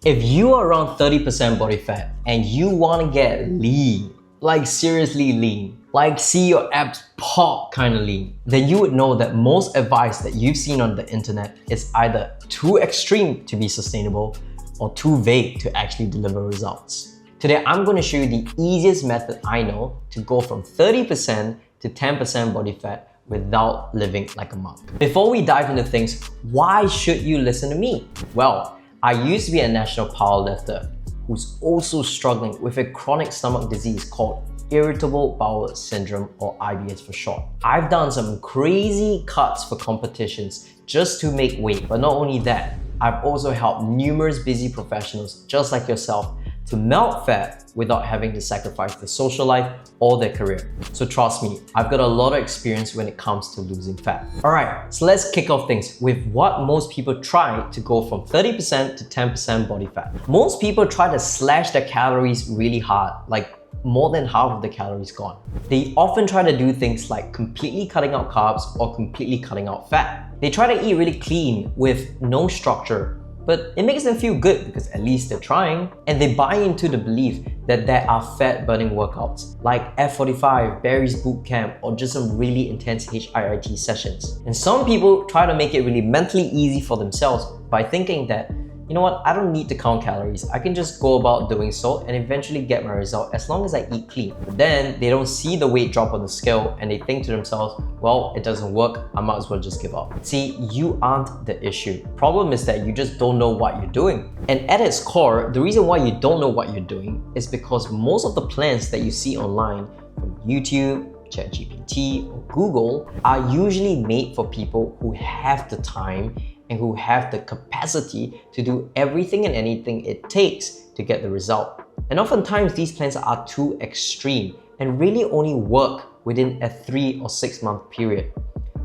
If you are around 30% body fat and you want to get lean, like seriously lean, like see your abs pop kind of lean, then you would know that most advice that you've seen on the internet is either too extreme to be sustainable or too vague to actually deliver results. Today, I'm going to show you the easiest method I know to go from 30% to 10% body fat without living like a monk. Before we dive into things, why should you listen to me? Well, I used to be a national powerlifter who's also struggling with a chronic stomach disease called irritable bowel syndrome, or IBS for short. I've done some crazy cuts for competitions just to make weight, but not only that, I've also helped numerous busy professionals just like yourself to melt fat without having to sacrifice their social life or their career. So trust me, I've got a lot of experience when it comes to losing fat. Alright, so let's kick off things with what most people try to go from 30% to 10% body fat. Most people try to slash their calories really hard, like more than half of the calories gone. They often try to do things like completely cutting out carbs or completely cutting out fat. They try to eat really clean with no structure, but it makes them feel good because at least they're trying. And they buy into the belief that there are fat burning workouts like F45, Barry's Boot Camp, or just some really intense HIIT sessions. And some people try to make it really mentally easy for themselves by thinking that, you know what, I don't need to count calories. I can just go about doing so and eventually get my result as long as I eat clean. But then they don't see the weight drop on the scale and they think to themselves, well, it doesn't work, I might as well just give up. See, you aren't the issue. Problem is that you just don't know what you're doing. And at its core, the reason why you don't know what you're doing is because most of the plans that you see online from YouTube, ChatGPT, or Google are usually made for people who have the time and who have the capacity to do everything and anything it takes to get the result. And oftentimes these plans are too extreme and really only work within a 3 or 6 month period.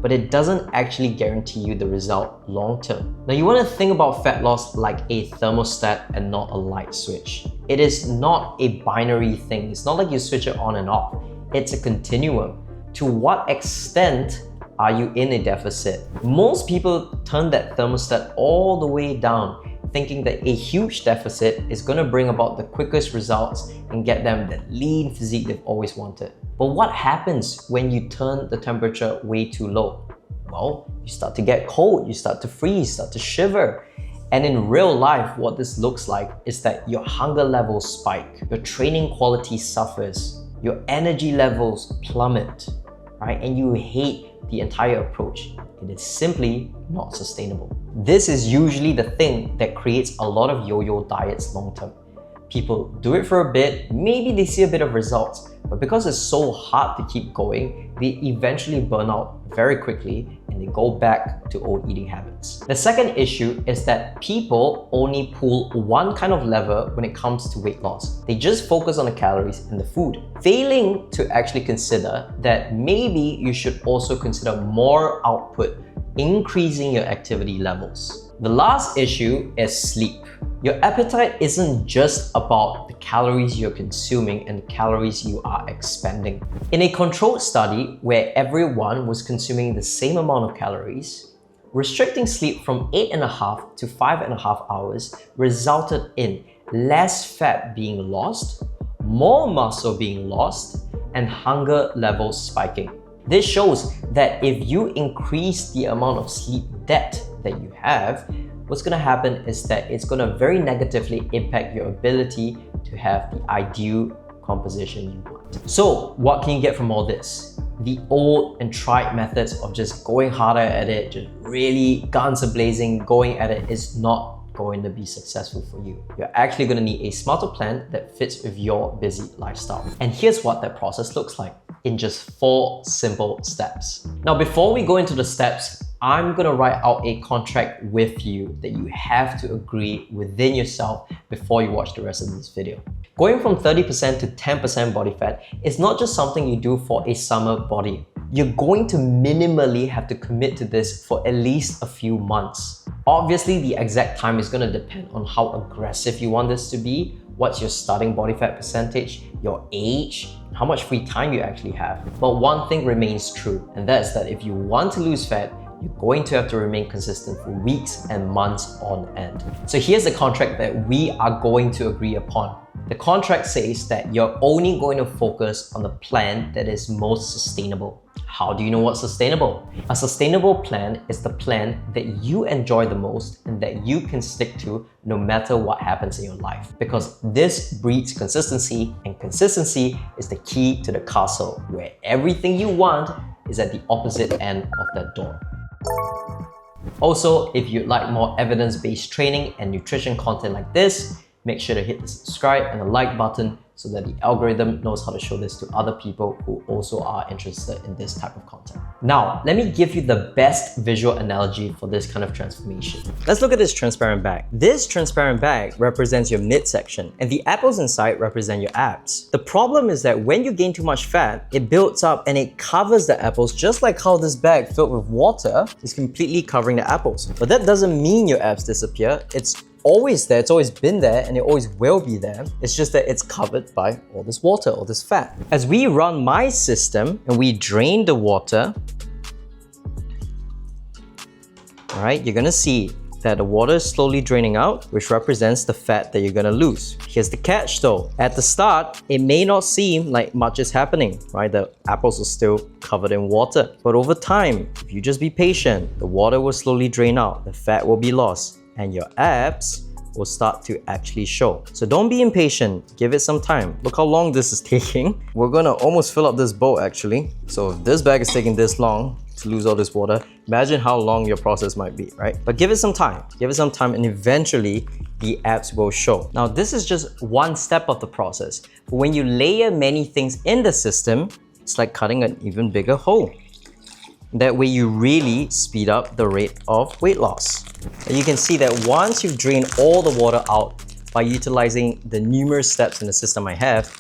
But it doesn't actually guarantee you the result long term. Now you want to think about fat loss like a thermostat and not a light switch. It is not a binary thing. It's not like you switch it on and off. It's a continuum. To what extent are you in a deficit? Most people turn that thermostat all the way down, thinking that a huge deficit is going to bring about the quickest results and get them that lean physique they've always wanted. But what happens when you turn the temperature way too low? Well, you start to get cold, you start to freeze, start to shiver. And in real life, what this looks like is that your hunger levels spike, your training quality suffers, your energy levels plummet, right? And you hate the entire approach. It is simply not sustainable. This is usually the thing that creates a lot of yo-yo diets long term. People do it for a bit, maybe they see a bit of results, but because it's so hard to keep going, they eventually burn out very quickly and they go back to old eating habits. The second issue is that people only pull one kind of lever when it comes to weight loss. They just focus on the calories and the food, failing to actually consider that maybe you should also consider more output, increasing your activity levels. The last issue is sleep. Your appetite isn't just about the calories you're consuming and the calories you are expending. In a controlled study where everyone was consuming the same amount of calories, restricting sleep from 8.5 to 5.5 hours resulted in less fat being lost, more muscle being lost, and hunger levels spiking. This shows that if you increase the amount of sleep debt that you have, what's going to happen is that it's going to very negatively impact your ability to have the ideal composition you want. So what can you get from all this? The old and tried methods of just going harder at it, just really guns a-blazing, going at it is not going to be successful for you. You're actually going to need a smarter plan that fits with your busy lifestyle. And here's what that process looks like in just 4 simple steps. Now, before we go into the steps, I'm gonna write out a contract with you that you have to agree within yourself before you watch the rest of this video. Going from 30% to 10% body fat is not just something you do for a summer body. You're going to minimally have to commit to this for at least a few months. Obviously, the exact time is gonna depend on how aggressive you want this to be, what's your starting body fat percentage, your age, how much free time you actually have. But one thing remains true, and that's that if you want to lose fat, you're going to have to remain consistent for weeks and months on end. So here's the contract that we are going to agree upon. The contract says that you're only going to focus on the plan that is most sustainable. How do you know what's sustainable? A sustainable plan is the plan that you enjoy the most and that you can stick to no matter what happens in your life. Because this breeds consistency, and consistency is the key to the castle, where everything you want is at the opposite end of that door. Also, if you'd like more evidence-based training and nutrition content like this, make sure to hit the subscribe and the like button so that the algorithm knows how to show this to other people who also are interested in this type of content. Now, let me give you the best visual analogy for this kind of transformation. Let's look at this transparent bag. This transparent bag represents your midsection, and the apples inside represent your abs. The problem is that when you gain too much fat, it builds up and it covers the apples, just like how this bag filled with water is completely covering the apples. But that doesn't mean your abs disappear. It's always there, it's always been there, and it always will be there. It's just that it's covered by all this water, all this fat. As we run my system and we drain the water, all right, you're gonna see that the water is slowly draining out, which represents the fat that you're gonna lose. Here's the catch though. At the start, it may not seem like much is happening, right? The apples are still covered in water. But over time, if you just be patient, the water will slowly drain out, the fat will be lost, and your abs will start to actually show. So don't be impatient, give it some time. Look how long this is taking. We're gonna almost fill up this bowl actually. So if this bag is taking this long to lose all this water, imagine how long your process might be, right? But give it some time, and eventually the abs will show. Now this is just one step of the process. But when you layer many things in the system, it's like cutting an even bigger hole. That way you really speed up the rate of weight loss. And you can see that once you've drained all the water out by utilizing the numerous steps in the system I have,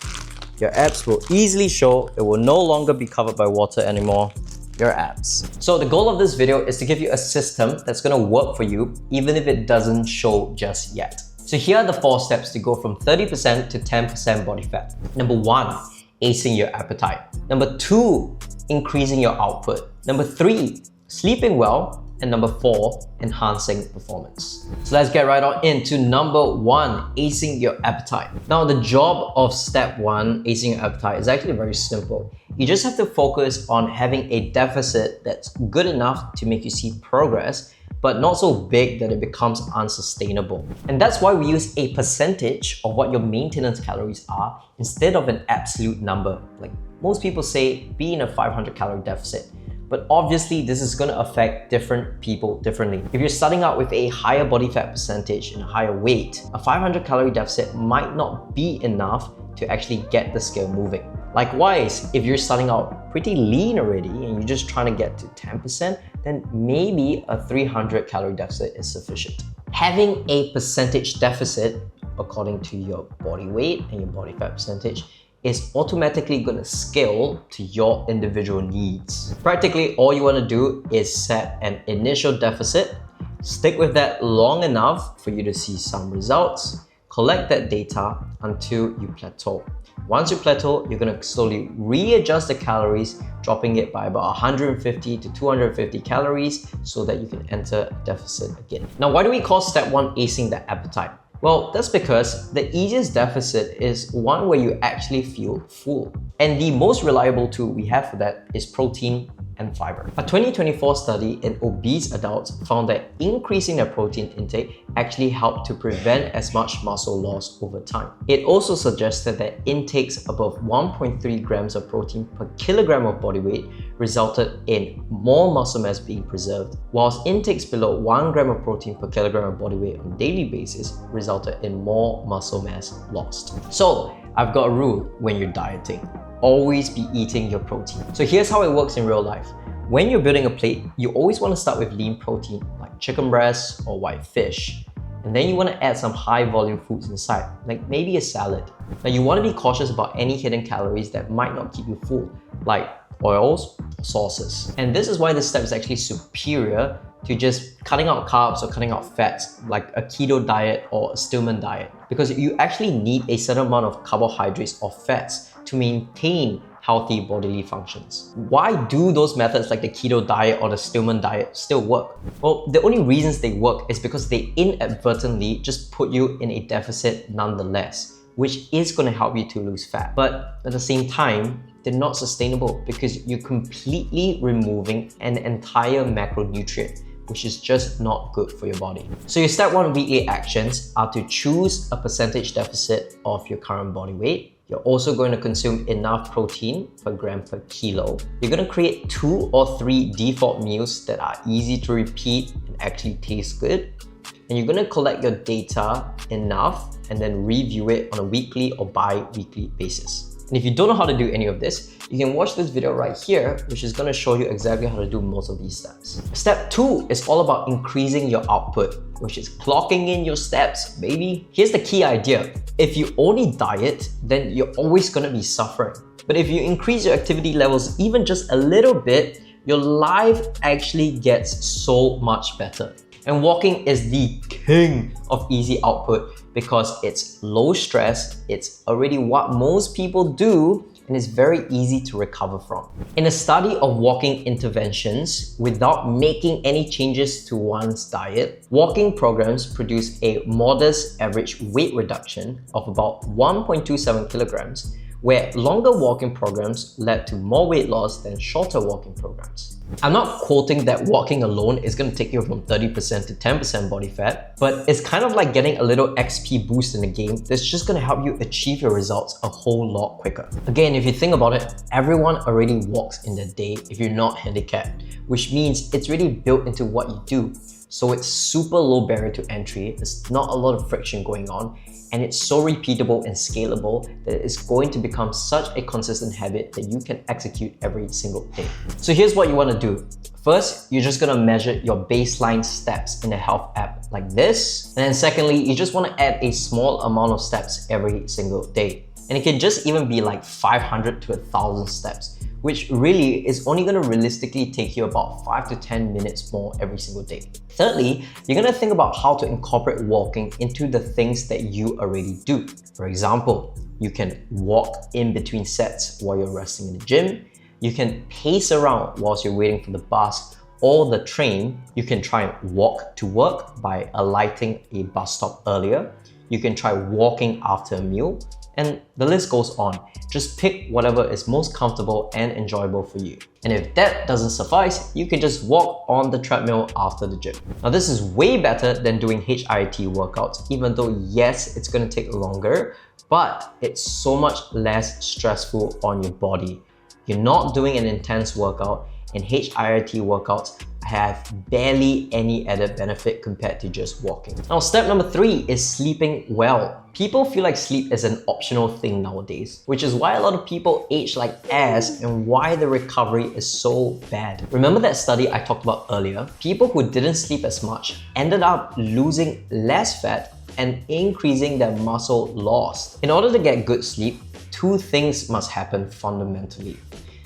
your abs will easily show. It will no longer be covered by water anymore, your abs. So the goal of this video is to give you a system that's gonna work for you even if it doesn't show just yet. So here are the 4 steps to go from 30% to 10% body fat. Number 1, acing your appetite. Number 2, increasing your output. Number 3, sleeping well. And number 4, enhancing performance. So let's get right on into number 1, acing your appetite. Now the job of step 1, acing your appetite, is actually very simple. You just have to focus on having a deficit that's good enough to make you see progress, but not so big that it becomes unsustainable. And that's why we use a percentage of what your maintenance calories are instead of an absolute number. Like most people say, be in a 500 calorie deficit. But obviously, this is going to affect different people differently. If you're starting out with a higher body fat percentage and a higher weight, a 500 calorie deficit might not be enough to actually get the scale moving. Likewise, if you're starting out pretty lean already and you're just trying to get to 10%, then maybe a 300 calorie deficit is sufficient. Having a percentage deficit according to your body weight and your body fat percentage is automatically going to scale to your individual needs. Practically all you want to do is set an initial deficit, stick with that long enough for you to see some results, collect that data until you plateau. Once you plateau, you're going to slowly readjust the calories, dropping it by about 150 to 250 calories so that you can enter a deficit again. Now, why do we call step 1 acing the appetite? Well, that's because the easiest deficit is one where you actually feel full. And the most reliable tool we have for that is protein and fiber. A 2024 study in obese adults found that increasing their protein intake actually helped to prevent as much muscle loss over time. It also suggested that intakes above 1.3 grams of protein per kilogram of body weight resulted in more muscle mass being preserved, whilst intakes below 1 gram of protein per kilogram of body weight on a daily basis resulted in more muscle mass lost. So, I've got a rule when you're dieting. Always be eating your protein. So here's how it works in real life. When you're building a plate, you always want to start with lean protein like chicken breast or white fish. And then you want to add some high volume foods inside, like maybe a salad. Now you want to be cautious about any hidden calories that might not keep you full, like oils, sauces. And this is why this step is actually superior to just cutting out carbs or cutting out fats like a keto diet or a Stillman diet, because you actually need a certain amount of carbohydrates or fats to maintain healthy bodily functions. Why do those methods like the keto diet or the Stillman diet still work? Well, the only reasons they work is because they inadvertently just put you in a deficit nonetheless, which is going to help you to lose fat. But at the same time, they're not sustainable because you're completely removing an entire macronutrient, which is just not good for your body. So your step 1 weekly actions are to choose a percentage deficit of your current body weight. You're also going to consume enough protein per gram per kilo. You're going to create 2 or 3 default meals that are easy to repeat and actually taste good. And you're going to collect your data enough and then review it on a weekly or bi-weekly basis. And if you don't know how to do any of this, you can watch this video right here, which is going to show you exactly how to do most of these steps. Step 2 is all about increasing your output, which is clocking in your steps, baby. Here's the key idea. If you only diet, then you're always going to be suffering. But if you increase your activity levels even just a little bit, your life actually gets so much better. And walking is the king of easy output because it's low stress, it's already what most people do, and it's very easy to recover from. In a study of walking interventions without making any changes to one's diet, walking programs produce a modest average weight reduction of about 1.27 kilograms, where longer walking programs led to more weight loss than shorter walking programs. I'm not quoting that walking alone is going to take you from 30% to 10% body fat, but it's kind of like getting a little XP boost in the game that's just going to help you achieve your results a whole lot quicker. Again, if you think about it, everyone already walks in their day if you're not handicapped, which means it's really built into what you do. So it's super low barrier to entry, there's not a lot of friction going on, and it's so repeatable and scalable that it's going to become such a consistent habit that you can execute every single day. So here's what you want to do. First, you're just going to measure your baseline steps in the health app like this. And then secondly, you just want to add a small amount of steps every single day. And it can just even be like 500 to 1,000 steps, which really is only going to realistically take you about 5 to 10 minutes more every single day. Thirdly, you're going to think about how to incorporate walking into the things that you already do. For example, you can walk in between sets while you're resting in the gym. You can pace around whilst you're waiting for the bus or the train. You can try and walk to work by alighting a bus stop earlier. You can try walking after a meal. And the list goes on. Just pick whatever is most comfortable and enjoyable for you. And if that doesn't suffice, you can just walk on the treadmill after the gym. Now this is way better than doing HIIT workouts, even though yes, it's going to take longer, but it's so much less stressful on your body. You're not doing an intense workout, and HIIT workouts have barely any added benefit compared to just walking. Now, step number 3 is sleeping well. People feel like sleep is an optional thing nowadays, which is why a lot of people age like ass and why the recovery is so bad. Remember that study I talked about earlier? People who didn't sleep as much ended up losing less fat and increasing their muscle loss. In order to get good sleep, 2 things must happen fundamentally.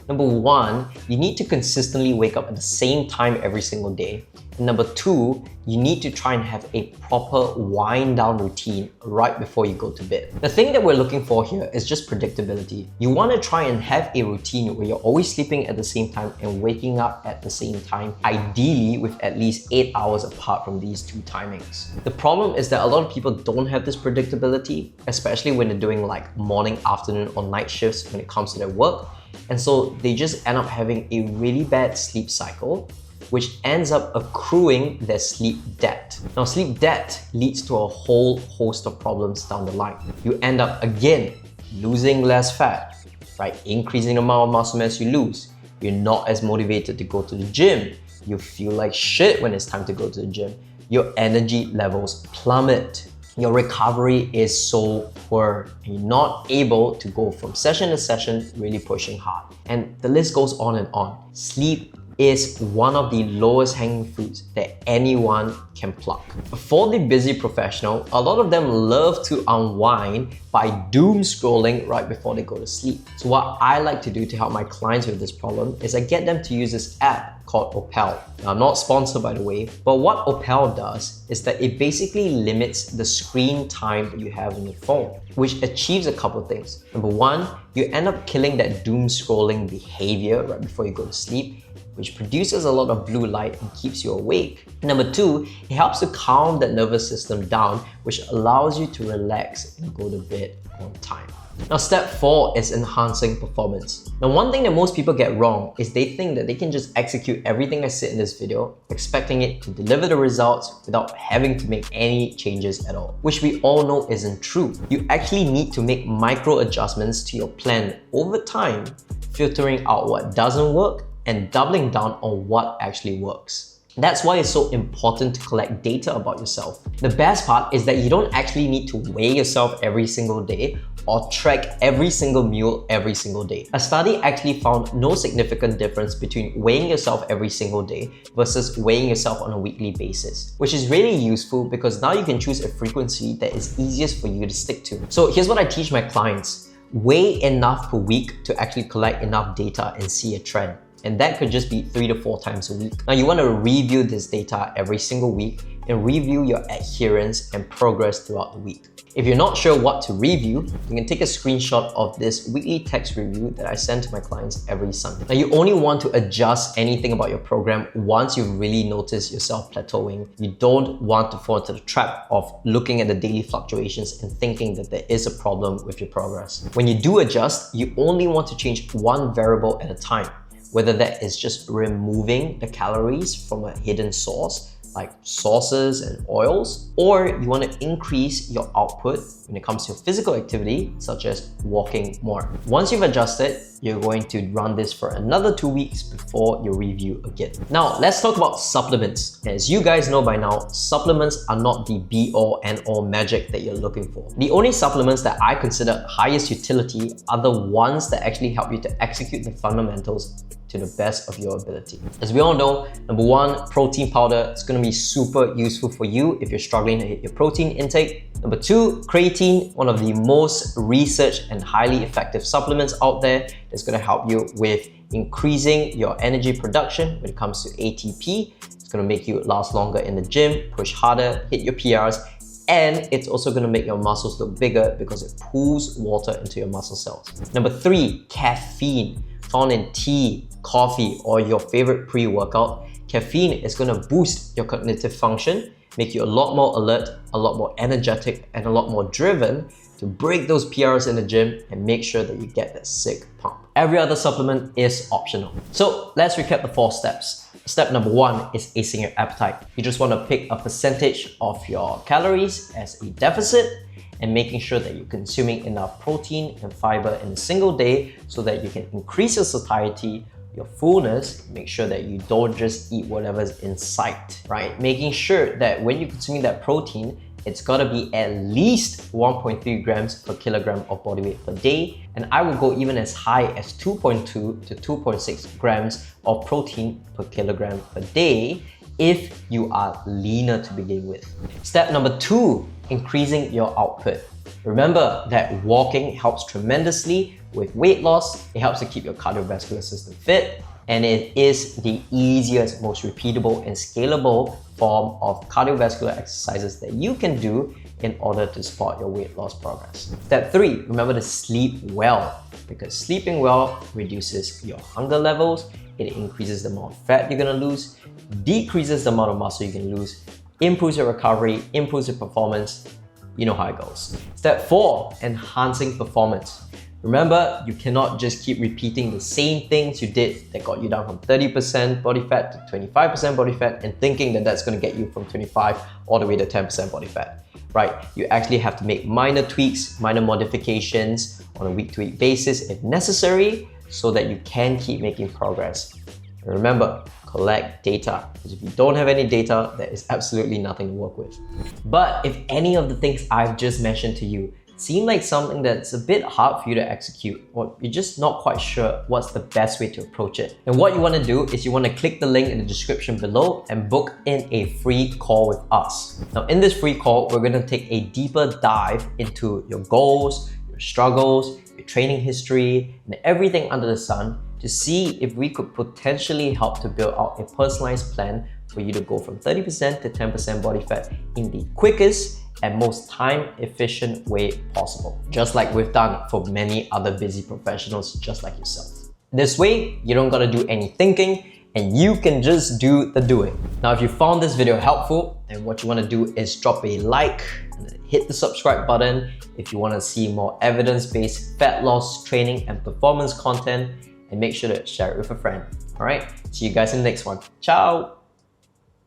Number 1, you need to consistently wake up at the same time every single day. And number 2, you need to try and have a proper wind down routine right before you go to bed. The thing that we're looking for here is just predictability. You want to try and have a routine where you're always sleeping at the same time and waking up at the same time, ideally with at least 8 hours apart from these 2 timings. The problem is that a lot of people don't have this predictability, especially when they're doing like morning, afternoon or night shifts when it comes to their work. And so they just end up having a really bad sleep cycle, which ends up accruing their sleep debt. Now, sleep debt leads to a whole host of problems down the line. You end up again losing less fat, right? Increasing the amount of muscle mass you lose. You're not as motivated to go to the gym. You feel like shit when it's time to go to the gym. Your energy levels plummet. Your recovery is so poor and you're not able to go from session to session really pushing hard. And the list goes on and on. Sleep is one of the lowest hanging fruits that anyone can pluck. For the busy professional, a lot of them love to unwind by doom scrolling right before they go to sleep. So what I like to do to help my clients with this problem is I get them to use this app called Opel. Now, I'm not sponsored by the way, but what Opel does is that it basically limits the screen time that you have on your phone, which achieves a couple things. Number one, you end up killing that doom scrolling behavior right before you go to sleep, which produces a lot of blue light and keeps you awake. Number two, it helps to calm that nervous system down, which allows you to relax and go to bed on time. Now, step 4 is enhancing performance. Now, one thing that most people get wrong is they think that they can just execute everything I said in this video, expecting it to deliver the results without having to make any changes at all, which we all know isn't true. You actually need to make micro adjustments to your plan over time, filtering out what doesn't work and doubling down on what actually works. That's why it's so important to collect data about yourself. The best part is that you don't actually need to weigh yourself every single day or track every single meal every single day. A study actually found no significant difference between weighing yourself every single day versus weighing yourself on a weekly basis, which is really useful because now you can choose a frequency that is easiest for you to stick to. So here's what I teach my clients. Weigh enough per week to actually collect enough data and see a trend. And that could just be 3 to 4 times a week. Now, you want to review this data every single week and review your adherence and progress throughout the week. If you're not sure what to review, you can take a screenshot of this weekly text review that I send to my clients every Sunday. Now, you only want to adjust anything about your program once you really notice yourself plateauing. You don't want to fall into the trap of looking at the daily fluctuations and thinking that there is a problem with your progress. When you do adjust, you only want to change one variable at a time, whether that is just removing the calories from a hidden source, like sauces and oils, or you want to increase your output when it comes to physical activity, such as walking more. Once you've adjusted, you're going to run this for another 2 weeks before you review again. Now, let's talk about supplements. As you guys know by now, supplements are not the be-all, end-all magic that you're looking for. The only supplements that I consider highest utility are the ones that actually help you to execute the fundamentals to the best of your ability. As we all know, number one, protein powder is going to be super useful for you if you're struggling to hit your protein intake. Number two, creatine, one of the most researched and highly effective supplements out there that's going to help you with increasing your energy production when it comes to ATP. It's going to make you last longer in the gym, push harder, hit your PRs, and it's also going to make your muscles look bigger because it pulls water into your muscle cells. Number three, caffeine, found in tea, coffee, or your favorite pre-workout. Caffeine is going to boost your cognitive function, make you a lot more alert, a lot more energetic, and a lot more driven to break those PRs in the gym and make sure that you get that sick pump. Every other supplement is optional. So let's recap the 4 steps. Step number 1 is acing your appetite. You just want to pick a percentage of your calories as a deficit and making sure that you're consuming enough protein and fiber in a single day so that you can increase your satiety, your fullness, make sure that you don't just eat whatever's in sight, right? Making sure that when you're consuming that protein, it's gotta be at least 1.3 grams per kilogram of body weight per day. And I would go even as high as 2.2 to 2.6 grams of protein per kilogram per day if you are leaner to begin with. Step number 2, increasing your output. Remember that walking helps tremendously with weight loss. It helps to keep your cardiovascular system fit, and it is the easiest, most repeatable and scalable form of cardiovascular exercises that you can do in order to support your weight loss progress. Step 3, remember to sleep well, because sleeping well reduces your hunger levels, it increases the amount of fat you're gonna lose, decreases the amount of muscle you can lose, improves your recovery, improves your performance. You know how it goes. Step 4, enhancing performance. Remember, you cannot just keep repeating the same things you did that got you down from 30% body fat to 25% body fat and thinking that that's going to get you from 25 all the way to 10% body fat, right? You actually have to make minor tweaks, minor modifications on a week-to-week basis if necessary so that you can keep making progress. And remember, collect data, because if you don't have any data, there is absolutely nothing to work with. But if any of the things I've just mentioned to you seem like something that's a bit hard for you to execute, or you're just not quite sure what's the best way to approach it, then what you want to do is you want to click the link in the description below and book in a free call with us. Now in this free call, we're going to take a deeper dive into your goals, your struggles, your training history, and everything under the sun to see if we could potentially help to build out a personalized plan for you to go from 30% to 10% body fat in the quickest and most time-efficient way possible, just like we've done for many other busy professionals just like yourself. This way, you don't gotta do any thinking and you can just do the doing. Now, if you found this video helpful, then what you wanna do is drop a like and hit the subscribe button if you wanna see more evidence-based fat loss, training, and performance content, and make sure to share it with a friend. All right, see you guys in the next one. Ciao.